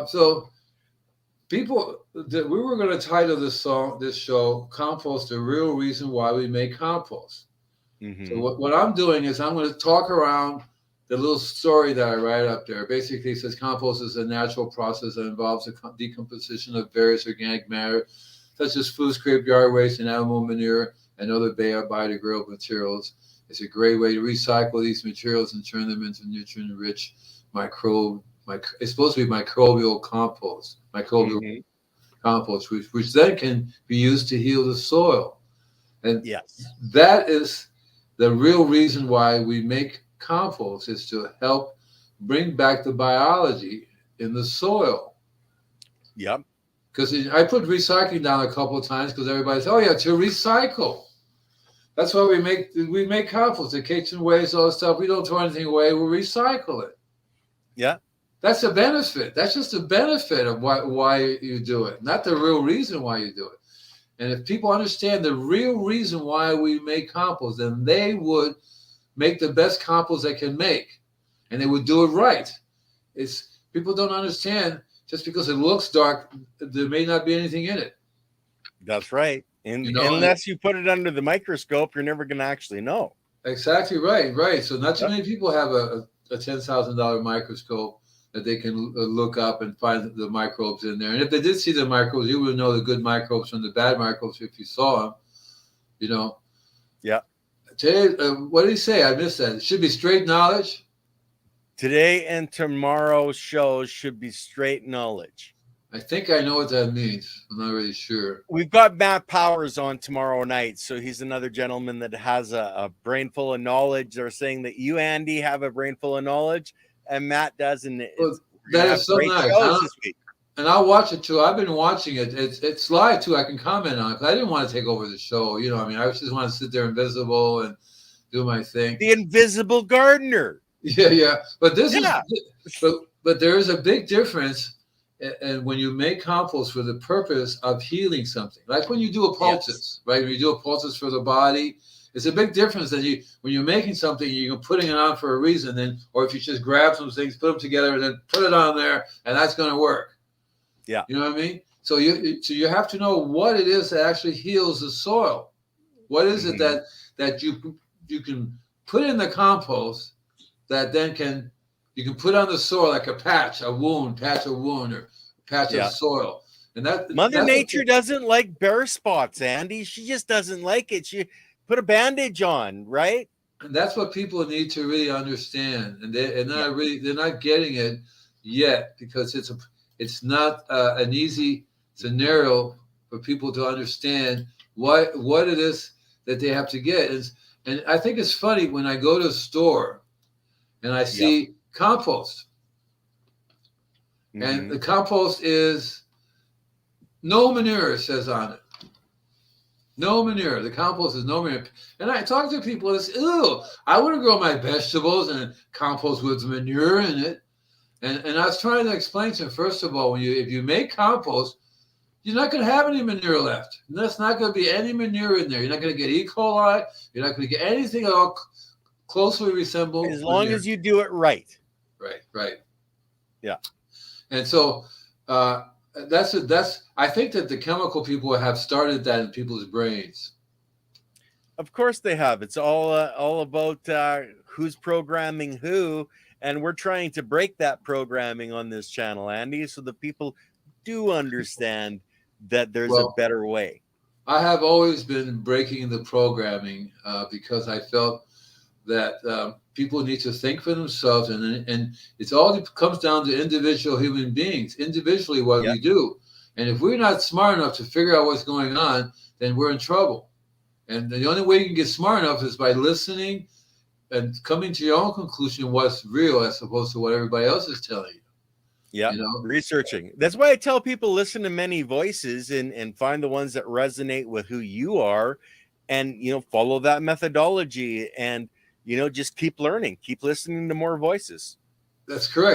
So people, we were going to title this show, "Compost: The Real Reason Why We Make Compost." So Mm-hmm. what I'm doing is I'm going to talk around the little story that I write up there. Basically, it says compost is a natural process that involves the decomposition of various organic matter, such as food, scrap, yard waste, and animal manure, and other biodegradable materials. It's a great way to recycle these materials and turn them into nutrient-rich it's supposed to be microbial Mm-hmm. compost, which then can be used to heal the soil. And Yes. that is the real reason why we make compost, is to help bring back the biology in the soil. Yep. Because I put recycling down a couple of times because everybody says, "Oh yeah, to recycle." That's why we make compost, the kitchen waste, all that stuff. We don't throw anything away. We recycle it. Yeah. That's a benefit. That's just a benefit of why you do it, not the real reason why you do it. And if people understand the real reason why we make compost, then they would make the best compost they can make, and they would do it right. It's people don't understand, just because it looks dark, there may not be anything in it. That's right. And You know, unless you put it under the microscope, you're never going to actually know. exactly right, right. So not too Yep. many people have a $10,000 microscope that they can look up and find the microbes in there. And if they did see the microbes, you would know the good microbes from the bad microbes if you saw them. You know. Yeah. Today, what did he say? I missed that. It should be straight knowledge. Today and tomorrow's shows should be straight knowledge. I think I know what that means. I'm not really sure. We've got Matt Powers on tomorrow night. So he's another gentleman that has a brain full of knowledge. They're saying that you, Andy, have a brain full of knowledge, and Matt doesn't. Well, We're going that to is have so great nice. shows this week. And I'll watch it too. I've been watching it. It's live too. I can comment on it. 'Cause I didn't want to take over the show. I mean, I just want to sit there invisible and do my thing. The Invisible Gardener. Yeah, yeah. But Yeah. but there is a big difference. And when you make compost for the purpose of healing something, like when you do a poultice, right? When you do a poultice for the body, it's a big difference than when you're making something, you're putting it on for a reason, or if you just grab some things, put them together, and then put it on there, and that's going to work. Yeah. You know what I mean? So you have to know what it is that actually heals the soil. What is it that you can put in the compost that then you can put on the soil like a patch of wound, or patch of soil. And Mother Nature doesn't like bare spots, Andy. She just doesn't like it. She put a bandage on, right? And that's what people need to really understand. And they're not getting it yet, because it's not an easy scenario for people to understand what it is that they have to get. And I think it's funny when I go to a store and I see compost. And the compost is no manure, it says on it. No manure. The compost is no manure. And I talk to people and say, ew, I want to grow my vegetables and compost with manure in it. And I was trying to explain to them, first of all, if you make compost, you're not going to have any manure left. There's not going to be any manure in there. You're not going to get E. coli. You're not going to get anything at all closely resemble as long manure. As you do it right. Right. Yeah. And so that's I think that the chemical people have started that in people's brains. Of course they have. It's all about who's programming who, and we're trying to break that programming on this channel, Andy, so that people do understand that there's a better way. I have always been breaking the programming because I felt that people need to think for themselves, and it comes down to individual human beings, individually what we do. And if we're not smart enough to figure out what's going on, then we're in trouble. And the only way you can get smart enough is by listening and coming to your own conclusion what's real as opposed to what everybody else is telling you. Yeah, researching. That's why I tell people listen to many voices and find the ones that resonate with who you are, and follow that methodology, and just keep learning, keep listening to more voices. That's correct.